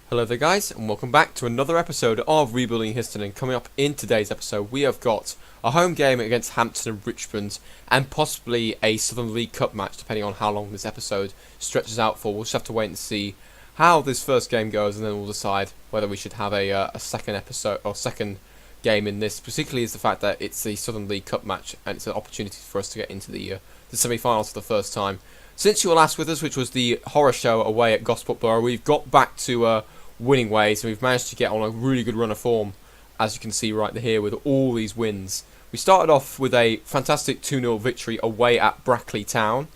Hello there guys, and welcome back to another episode of Rebuilding Histon. And coming up in today's episode, we have got a home game against Hampton and Richmond, and possibly a Southern League Cup match, depending on how long this episode stretches out for. We'll just have to wait and see how this first game goes, and then we'll decide whether we should have a second episode or second game in this. Particularly is the fact that it's the Southern League Cup match, and it's an opportunity for us to get into the semi-finals for the first time since you were last with us, which was the horror show away at Gosport Borough. We've got back to winning ways, and we've managed to get on a really good run of form, as you can see right here with all these wins. We started off with a fantastic 2-0 victory away at Brackley Town.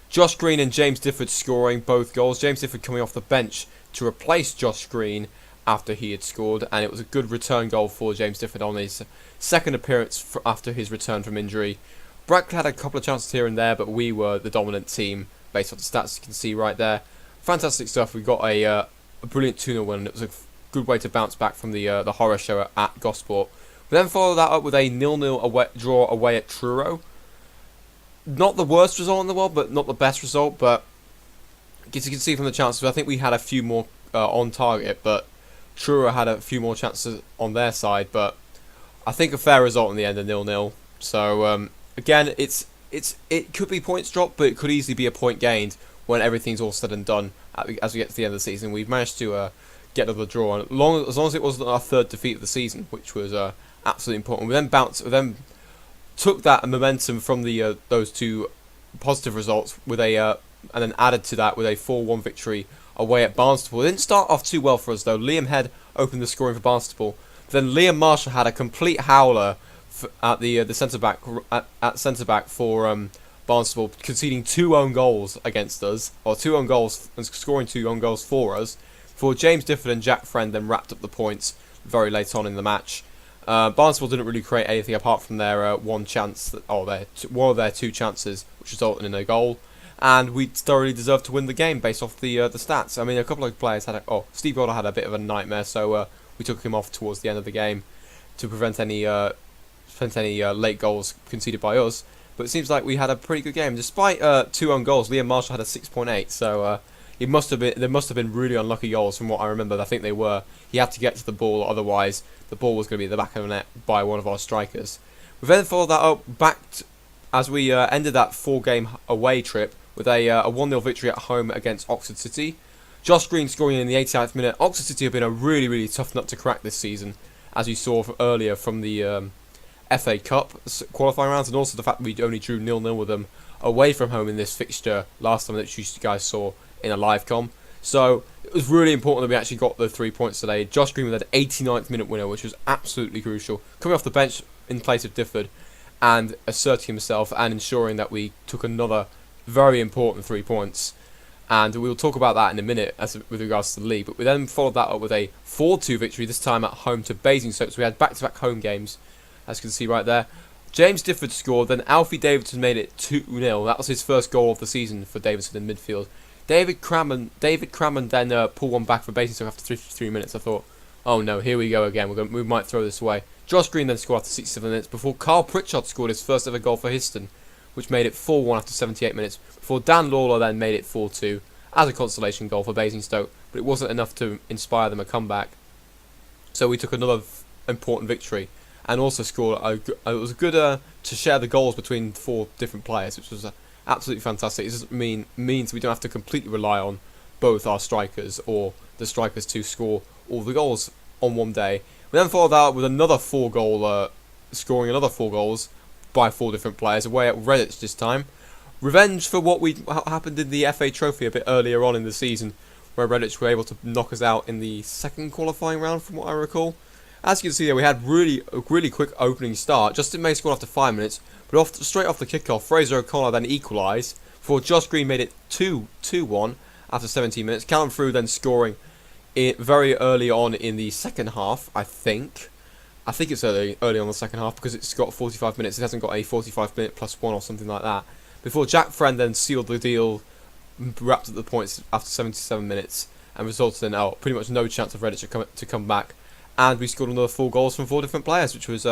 Josh Green and James Difford scoring both goals. James Difford coming off the bench to replace Josh Green after he had scored, and it was a good return goal for James Difford on his second appearance after his return from injury. Brackley had a couple of chances here and there, but we were the dominant team based on the stats you can see right there. Fantastic stuff. We got a brilliant 2-0 win, and it was a good way to bounce back from the horror show at Gosport. We then followed that up with a 0-0 draw away at Truro. Not the worst result in the world, but not the best result. But as you can see from the chances, I think we had a few more on target, but Truro had a few more chances on their side. But I think a fair result in the end, a 0-0. So again, it could be points dropped, but it could easily be a point gained when everything's all said and done as we get to the end of the season. We've managed to get another draw, and as long as it wasn't our third defeat of the season, which was absolutely important. We then took that momentum from the those two positive results with and then added to that with a 4-1 victory away at Barnstaple. It didn't start off too well for us though. Liam Head opened the scoring for Barnstaple. Then Liam Marshall had a complete howler at the centre back for Barnstaple, conceding 2 own goals against us, or 2 own goals, and scoring 2 own goals for us, before James Difford and Jack Friend then wrapped up the points very late on in the match. Barnstaple didn't really create anything apart from their one chance, one of their 2 chances, which resulted in a goal, and we thoroughly deserved to win the game based off the stats. I mean, a couple of players had Steve Goddard had a bit of a nightmare, so we took him off towards the end of the game to prevent any late goals conceded by us. But it seems like we had a pretty good game. Despite 2 own goals, Liam Marshall had a 6.8, so there must have been really unlucky goals from what I remember. I think they were. He had to get to the ball, otherwise the ball was going to be at the back of the net by one of our strikers. We then followed that up as we ended that 4-game away trip with a 1-0 victory at home against Oxford City. Josh Green scoring in the 89th minute. Oxford City have been a really, really tough nut to crack this season, as you saw earlier from the FA Cup qualifying rounds, and also the fact that we only drew 0-0 with them away from home in this fixture last time that you guys saw in a live com. So it was really important that we actually got the 3 points today. Josh Green with an 89th minute winner, which was absolutely crucial, coming off the bench in place of Difford and asserting himself and ensuring that we took another very important 3 points. And we'll talk about that in a minute with regards to the league. But we then followed that up with a 4-2 victory, this time at home to Basingstoke. So we had back-to-back home games, as you can see right there. James Difford scored, then Alfie Davidson made it 2-0. That was his first goal of the season for Davidson in midfield. David Crammond then pulled one back for Basingstoke after 3 minutes. I thought, oh no, here we go again. We might throw this away. Josh Green then scored after 67 minutes before Carl Pritchard scored his first ever goal for Histon, which made it 4-1 after 78 minutes, before Dan Lawler then made it 4-2 as a consolation goal for Basingstoke, but it wasn't enough to inspire them a comeback. So we took another important victory, and also scored. It was good to share the goals between 4 different players, which was absolutely fantastic. It doesn't means we don't have to completely rely on both our strikers or the strikers to score all the goals on one day. We then followed that up with another scoring another 4 goals by 4 different players away at Redditch this time. Revenge for what happened in the FA Trophy a bit earlier on in the season, where Redditch were able to knock us out in the second qualifying round, from what I recall. As you can see there, we had a really quick opening start. Justin May scored after 5 minutes, but straight off the kickoff, Fraser O'Connor then equalised, before Josh Green made it 2-1 after 17 minutes. Callum Frew then scoring very early on in the second half, I think. I think it's early on the second half, because it's got 45 minutes. It hasn't got a 45 minute plus 1 or something like that. Before Jack Friend then sealed the deal, wrapped up the points after 77 minutes, and resulted in pretty much no chance of Redditch to come back. And we scored another 4 goals from 4 different players, which was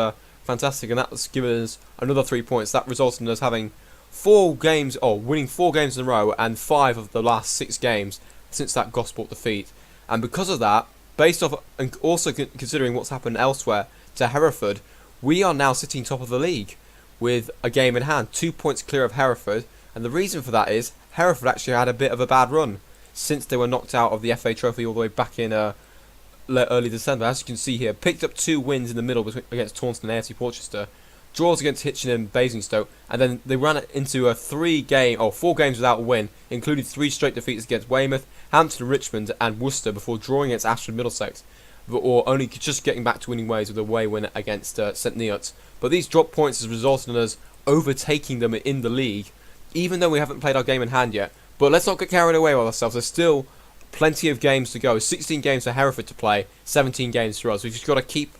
fantastic, and that was given us another 3 points. That resulted in us having 4 games, winning 4 games in a row, and 5 of the last 6 games since that Gosport defeat. And because of that, based off and also considering what's happened elsewhere to Hereford, we are now sitting top of the league with a game in hand, 2 points clear of Hereford. And the reason for that is Hereford actually had a bit of a bad run since they were knocked out of the FA Trophy all the way back in early December. As you can see here, picked up 2 wins in the middle against Taunton and AFC Portchester, draws against Hitchin and Basingstoke, and then they ran into 4 games without a win, including 3 straight defeats against Weymouth, Hampton, Richmond and Worcester before drawing against Ashford Middlesex, or only just getting back to winning ways with a away win against St Neots. But these drop points has resulted in us overtaking them in the league, even though we haven't played our game in hand yet. But let's not get carried away with ourselves. There's still plenty of games to go. 16 games for Hereford to play, 17 games for us. We've just got to keep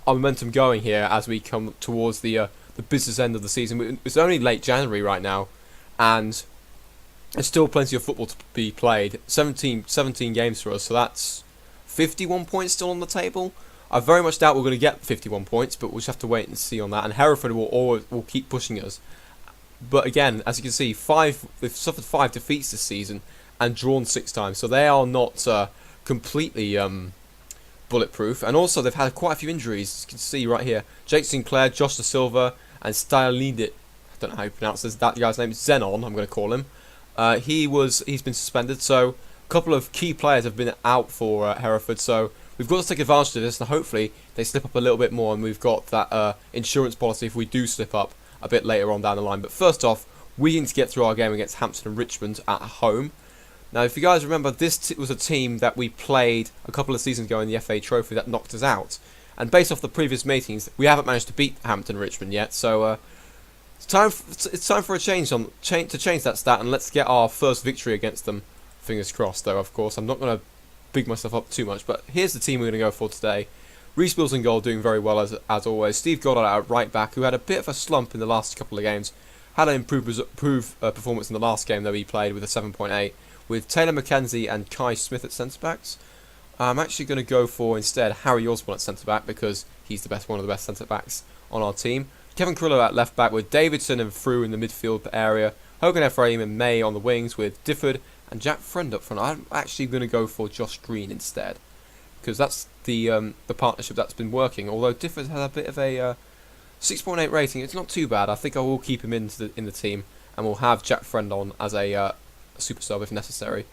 our momentum going here as we come towards the business end of the season. It's only late January right now, and there's still plenty of football to be played. 17 games for us, so that's 51 points still on the table. I very much doubt we're going to get 51 points, but we'll just have to wait and see on that. And Hereford will keep pushing us. But again, as you can see, they've suffered 5 defeats this season and drawn 6 times, so they are not completely bulletproof. And also, they've had quite a few injuries. As you can see right here, Jake Sinclair, Josh Da Silva, and Stylidit. I don't know how you pronounce this. That guy's name is Zenon. I'm going to call him. He's been suspended, so a couple of key players have been out for Hereford. So we've got to take advantage of this, and hopefully they slip up a little bit more, and we've got that insurance policy if we do slip up a bit later on down the line. But first off, we need to get through our game against Hampton and Richmond at home. Now, if you guys remember, this was a team that we played a couple of seasons ago in the FA Trophy that knocked us out. And based off the previous meetings, we haven't managed to beat Hampton and Richmond yet. So it's time for a change to change that stat, and let's get our first victory against them. Fingers crossed, though. Of course, I'm not going to big myself up too much, but here's the team we're going to go for today. Reece Bills in goal, doing very well as always. Steve Goddard at right back, who had a bit of a slump in the last couple of games. Had an improved performance in the last game that he played with a 7.8. With Taylor McKenzie and Kai Smith at centre-backs. I'm actually going to go for, instead, Harry Osborne at centre-back, because he's one of the best centre-backs on our team. Kevin Crillo at left-back, with Davidson and Frew in the midfield area. Hogan Ephraim and May on the wings, with Difford and Jack Friend up front. I'm actually going to go for Josh Green instead, because that's the partnership that's been working. Although Difford had a bit of a 6.8 rating, it's not too bad. I think I will keep him in the team, and we'll have Jack Friend on as a super sub if necessary.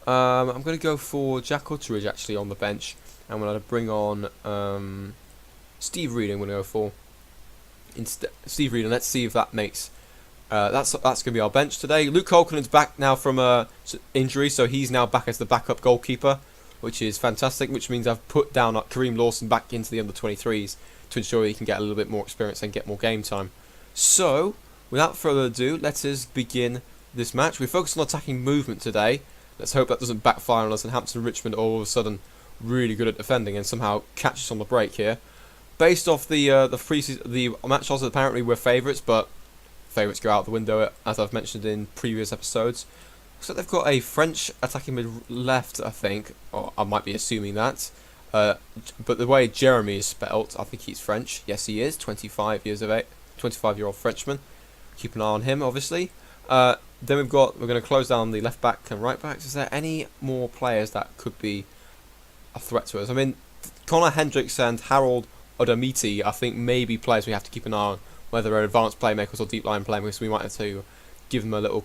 I'm going to go for Jack Utteridge actually on the bench. I'm going to bring on Steve Reed. I'm going to go for Steve Reed, and let's see if that makes. That's going to be our bench today. Luke Holconen's back now from injury, so he's now back as the backup goalkeeper, which is fantastic. Which means I've put down Kareem Lawson back into the under-23s to ensure he can get a little bit more experience and get more game time. So, without further ado, let us begin this match. We focus on attacking movement today. Let's hope that doesn't backfire on us, and Hampton and Richmond are all of a sudden really good at defending and somehow catch us on the break here. Based off the match odds, apparently we're favourites, but favourites go out the window as I've mentioned in previous episodes. So they've got a French attacking mid left, I think, or I might be assuming that. But the way Jeremy is spelt, I think he's French. Yes, he is. 25-year-old Frenchman. Keep an eye on him, obviously. Then we're going to close down the left back and right backs. Is there any more players that could be a threat to us? I mean, Connor Hendricks and Harold Odamiti, I think, may be players we have to keep an eye on, whether they're advanced playmakers or deep line playmakers. We might have to give them a little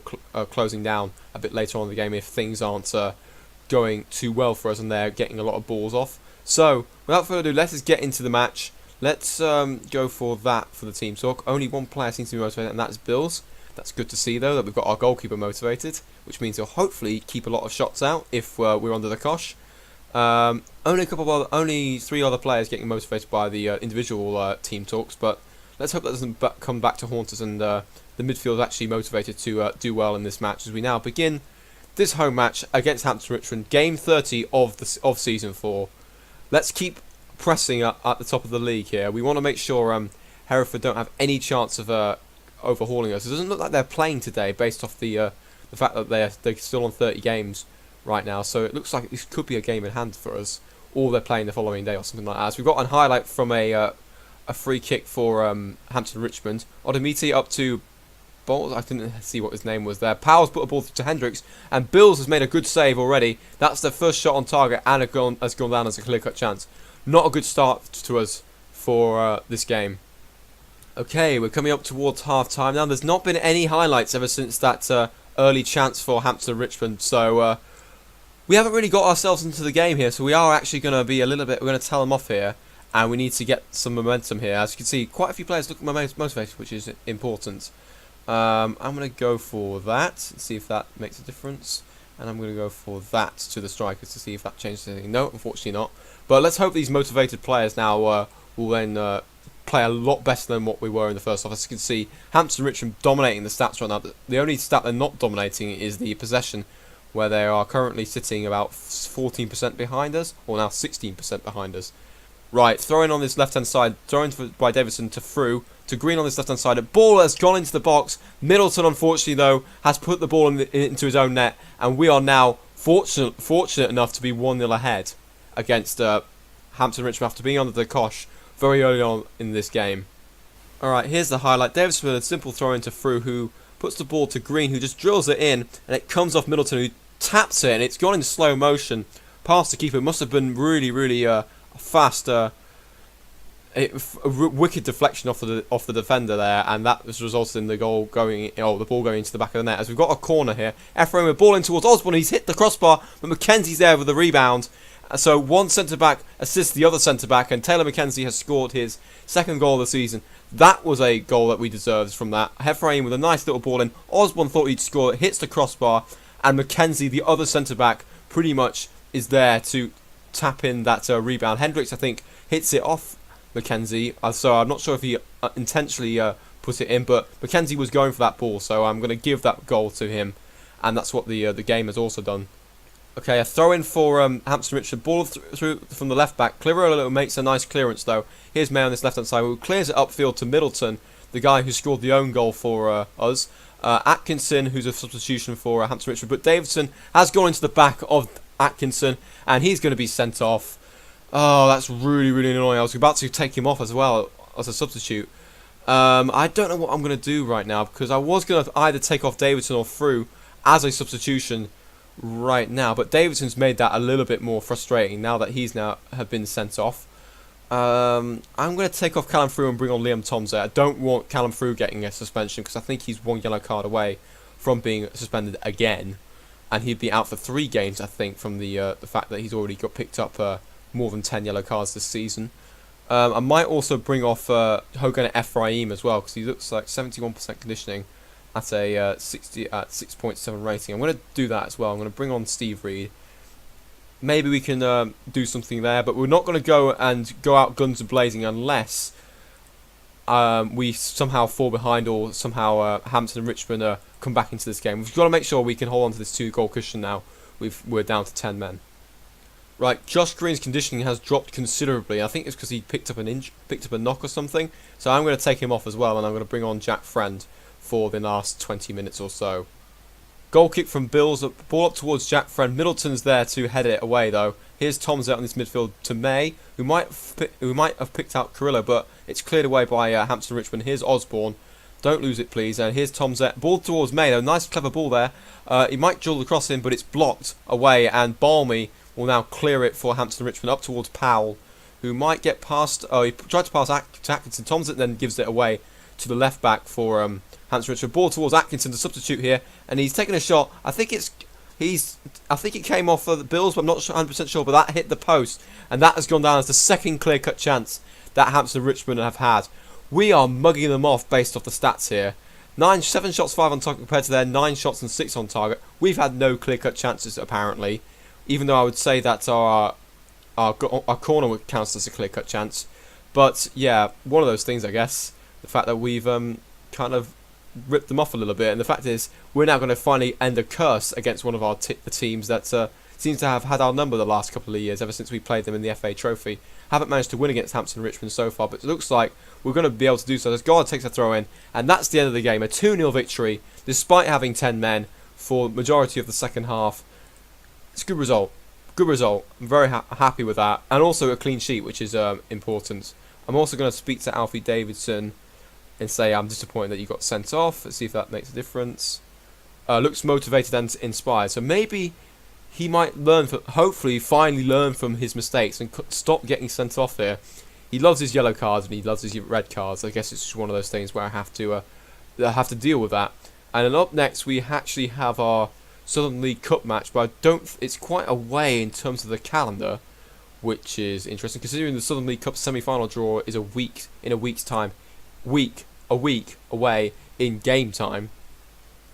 closing down a bit later on in the game if things aren't going too well for us and they're getting a lot of balls off. So, without further ado, let us get into the match. Let's go for that for the team talk. Only one player seems to be motivated, and that's Bills. That's good to see, though, that we've got our goalkeeper motivated, which means he'll hopefully keep a lot of shots out if we're under the cosh. Only 3 other players getting motivated by the individual team talks, but let's hope that doesn't come back to haunt us, and the midfield is actually motivated to do well in this match as we now begin this home match against Hampton Richmond, game 30 of season 4. Let's keep pressing at the top of the league here. We want to make sure Hereford don't have any chance of overhauling us. It doesn't look like they're playing today based off the fact that they're still on 30 games right now, so it looks like this could be a game in hand for us, or they're playing the following day or something like that. So we've got a highlight from a free kick for Hampton Richmond. Odamiti up to Bolt, I didn't see what his name was there. Powell's put a ball to Hendricks, and Bills has made a good save already. That's their first shot on target, and has gone down as a clear-cut chance. Not a good start to us for this game. Okay, we're coming up towards half-time now. There's not been any highlights ever since that early chance for Hampton and Richmond, so we haven't really got ourselves into the game here, so we are actually going to be a little bit, we're going to tell them off here, and we need to get some momentum here. As you can see, quite a few players look motivated, which is important. I'm going to go for that, and see if that makes a difference, and I'm going to go for that to the strikers to see if that changes anything. No, unfortunately not, but let's hope these motivated players now will then play a lot better than what we were in the first half. As you can see, Hampton and Richmond dominating the stats right now. The only stat they're not dominating is the possession, where they are currently sitting about 14% behind us, or now 16% behind us. Right, throwing on this left-hand side, thrown by Davidson to Frew, to Green on this left-hand side. A ball has gone into the box. Middleton, unfortunately, though, has put the ball into his own net, and we are now fortunate enough to be 1-0 ahead against Hampton Richmond after being under the cosh very early on in this game. Alright, here's the highlight. Davidson with a simple throw into Frew, who puts the ball to Green, who just drills it in, and it comes off Middleton, who taps it, and it's gone in slow motion past the keeper. It must have been really fast, a wicked deflection off the defender there, and that has resulted in the goal going, the ball going into the back of the net. As we've got a corner here, Ephraim with ball in towards Osborne. He's hit the crossbar, but Mackenzie's there with the rebound. So one centre back assists the other centre back, and Taylor Mackenzie has scored his second goal of the season. That was a goal that we deserved from that. Ephraim with a nice little ball in. Osborne thought he'd score, it hits the crossbar, and Mackenzie, the other centre back, pretty much is there to tap in that rebound. Hendricks, I think, hits it off Mackenzie, so I'm not sure if he intentionally put it in, but Mackenzie was going for that ball, so I'm going to give that goal to him, and that's what the game has also done. Okay, a throw in for Hampton Richmond. Ball through from the left back. Cliverolo makes a nice clearance though. Here's May on this left hand side, who clears it upfield to Middleton, the guy who scored the own goal for us. Atkinson, who's a substitution for Hampton Richmond, but Davidson has gone into the back of Atkinson, and he's going to be sent off. Oh, that's really annoying. I was about to take him off as well as a substitute. I don't know what I'm going to do right now, because I was going to either take off Davidson or Frew as a substitution right now, but Davidson's made that a little bit more frustrating now that he's have been sent off. I'm going to take off Callum Frew and bring on Liam Tomsett. I don't want Callum Frew getting a suspension, because I think he's 1 yellow card away from being suspended again, and he'd be out for 3 games, I think, from the fact that he's already got picked up more than 10 yellow cards this season. I might also bring off Hogan Ephraim as well, because he looks like 71% conditioning at a 6.7 rating. I'm going to do that as well. I'm going to bring on Steve Reed. Maybe we can do something there, but we're not going to go out guns blazing unless we somehow fall behind, or somehow Hampton and Richmond come back into this game. We've got to make sure we can hold on to this 2-goal cushion now. We're down to 10 men. Right, Josh Green's conditioning has dropped considerably. I think it's because he picked up a knock or something. So I'm going to take him off as well, and I'm going to bring on Jack Friend for the last 20 minutes or so. Goal kick from Bills, ball up towards Jack Friend. Middleton's there to head it away though. Here's Tom's out on this midfield to May, who might have picked out Carrillo, but it's cleared away by Hampton Richmond. Here's Osborne. Don't lose it, please. And here's Tomzett. Ball towards May, though. Nice, clever ball there. He might drill the cross in, but it's blocked away, and Balmy will now clear it for Hampton Richmond up towards Powell, who might get past. Oh, he tried to pass to Atkinson. Tomzett then gives it away to the left back for Hampton Richmond. Ball towards Atkinson, the substitute here, and he's taking a shot. I think it came off the Bills, but I'm not 100% sure. But that hit the post, and that has gone down as the second clear-cut chance that Hampton Richmond have had. We are mugging them off based off the stats here. 7 shots, 5 on target compared to their 9 shots and 6 on target. We've had no clear-cut chances apparently, even though I would say that our corner counts as a clear-cut chance. But yeah, one of those things, I guess. The fact that we've kind of ripped them off a little bit, and the fact is we're now going to finally end a curse against one of our the teams that seems to have had our number the last couple of years, ever since we played them in the FA Trophy. Haven't managed to win against Hampton Richmond so far, but it looks like we're going to be able to do so. As God takes a throw in, and that's the end of the game. A 2-0 victory, despite having 10 men for the majority of the second half. It's a good result. Good result. I'm very happy with that. And also a clean sheet, which is important. I'm also going to speak to Alfie Davidson and say, I'm disappointed that you got sent off. Let's see if that makes a difference. Looks motivated and inspired. So maybe he might hopefully finally learn from his mistakes and stop getting sent off here. He loves his yellow cards and he loves his red cards. I guess it's just one of those things where I have to deal with that. And then up next we actually have our Southern League Cup match, but it's quite a way in terms of the calendar, which is interesting considering the Southern League Cup semi-final draw is a week away in game time.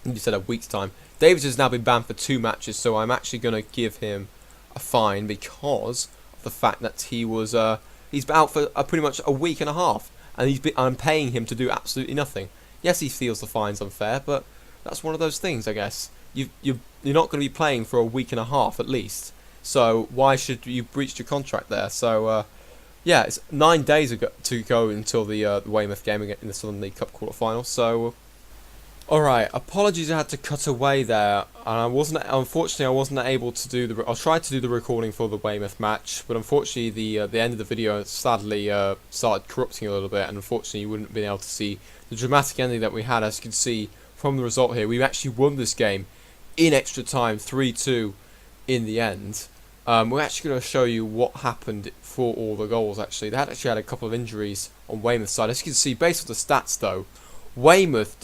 You said a week's time. Davis has now been banned for 2 matches, so I'm actually going to give him a fine because of the fact that he's out for pretty much a week and a half, and I'm paying him to do absolutely nothing. Yes, he feels the fine's unfair, but that's one of those things, I guess. You're not going to be playing for a week and a half at least, so why should you breach your contract there? So yeah, it's 9 days to go until the Weymouth game in the Southern League Cup quarterfinal. So alright, apologies I had to cut away there, and unfortunately I wasn't able to do I tried to do the recording for the Weymouth match, but unfortunately the end of the video sadly started corrupting a little bit, and unfortunately you wouldn't have been able to see the dramatic ending that we had. As you can see from the result here, we actually won this game in extra time, 3-2 in the end. We're actually going to show you what happened for all the goals actually. They actually had a couple of injuries on Weymouth's side. As you can see, based on the stats though, Weymouth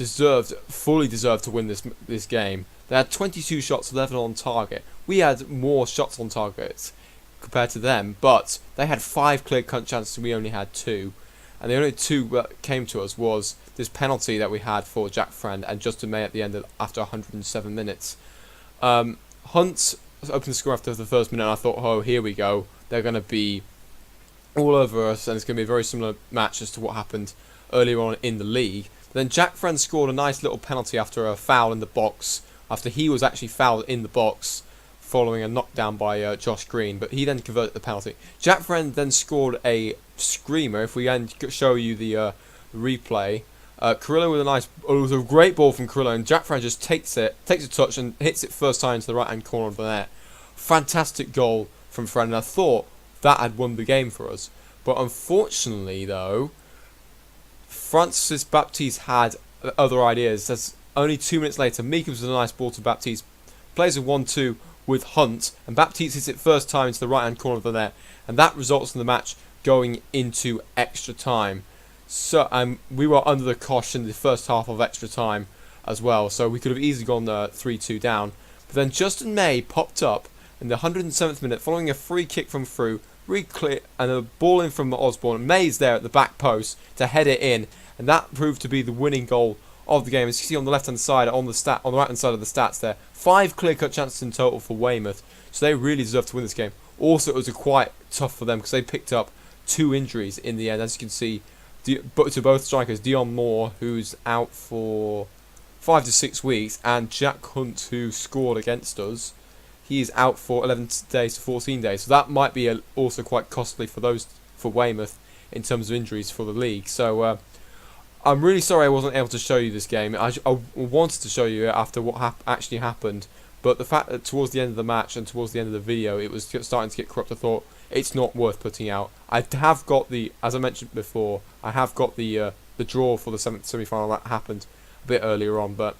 fully deserved to win this game. They had 22 shots, 11 on target. We had more shots on target compared to them, but they had 5 clear-cut chances and we only had 2. And the only 2 that came to us was this penalty that we had for Jack Friend and Justin May at the end after 107 minutes. Hunt opened the score after the first minute and I thought, oh, here we go. They're going to be all over us and it's going to be a very similar match as to what happened earlier on in the league. Then Jack Friend scored a nice little penalty after a foul in the box, after he was actually fouled in the box following a knockdown by Josh Green, but he then converted the penalty. Jack Friend then scored a screamer. If we then show you the replay, Carrillo with it was a great ball from Carrillo, and Jack Friend just takes a touch and hits it first time into the right hand corner of the net. Fantastic goal from Friend, and I thought that had won the game for us. But unfortunately though, Francis Baptiste had other ideas. As only 2 minutes later, Meekums with a nice ball to Baptiste, plays a 1-2 with Hunt, and Baptiste hits it first time into the right hand corner of the net, and that results in the match going into extra time. So we were under the cosh in the first half of extra time as well, so we could have easily gone 3-2 down. But then Justin May popped up in the 107th minute following a free kick from Frew, clear, and a ball in from Osborne. May's there at the back post to head it in, and that proved to be the winning goal of the game. As you can see on the left hand side, on the right hand side of the stats there, 5 clear cut chances in total for Weymouth, so they really deserved to win this game. Also, it was quite tough for them because they picked up 2 injuries in the end. As you can see, to both strikers, Dion Moore, who's out for 5 to 6 weeks, and Jack Hunt, who scored against us. He is out for 11 days to 14 days, so that might be also quite costly for Weymouth in terms of injuries for the league. So I'm really sorry I wasn't able to show you this game. I wanted to show you it after what actually happened, but the fact that towards the end of the match and towards the end of the video it was starting to get corrupt, I thought it's not worth putting out. I have got as I mentioned before, I have got the draw for the semi-final that happened a bit earlier on, but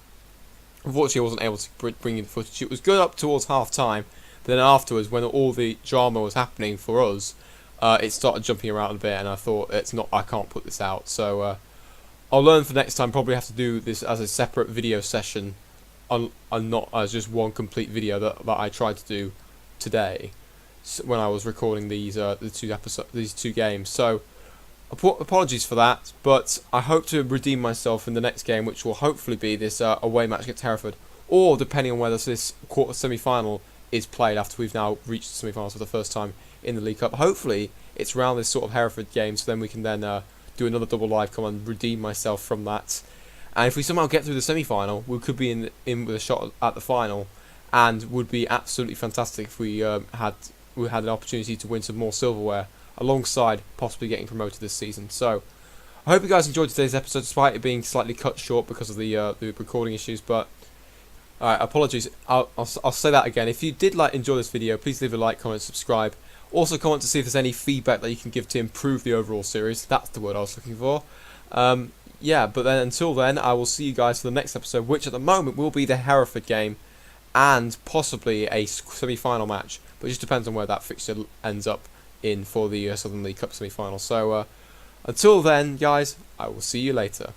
unfortunately I wasn't able to bring in the footage. It was good up towards half time, but then afterwards, when all the drama was happening for us, it started jumping around a bit, and I thought I can't put this out. So I'll learn for next time. Probably have to do this as a separate video session, and not as just one complete video that I tried to do today when I was recording these these 2 games. So apologies for that, but I hope to redeem myself in the next game, which will hopefully be this away match against Hereford, or depending on whether this quarter semi-final is played after we've now reached the semi-finals for the first time in the League Cup. Hopefully it's around this sort of Hereford game, so then we can then do another double live come and redeem myself from that. And if we somehow get through the semi-final, we could be in with a shot at the final, and would be absolutely fantastic if we had an opportunity to win some more silverware alongside possibly getting promoted this season. So I hope you guys enjoyed today's episode, despite it being slightly cut short because of the recording issues. But apologies. I'll say that again. If you did enjoy this video, please leave a like, comment, subscribe. Also comment to see if there's any feedback that you can give to improve the overall series. That's the word I was looking for. yeah, but then until then, I will see you guys for the next episode, which at the moment will be the Hereford game and possibly a semi-final match, but it just depends on where that fixture ends up in for the Southern League Cup semi-final. So until then, guys, I will see you later.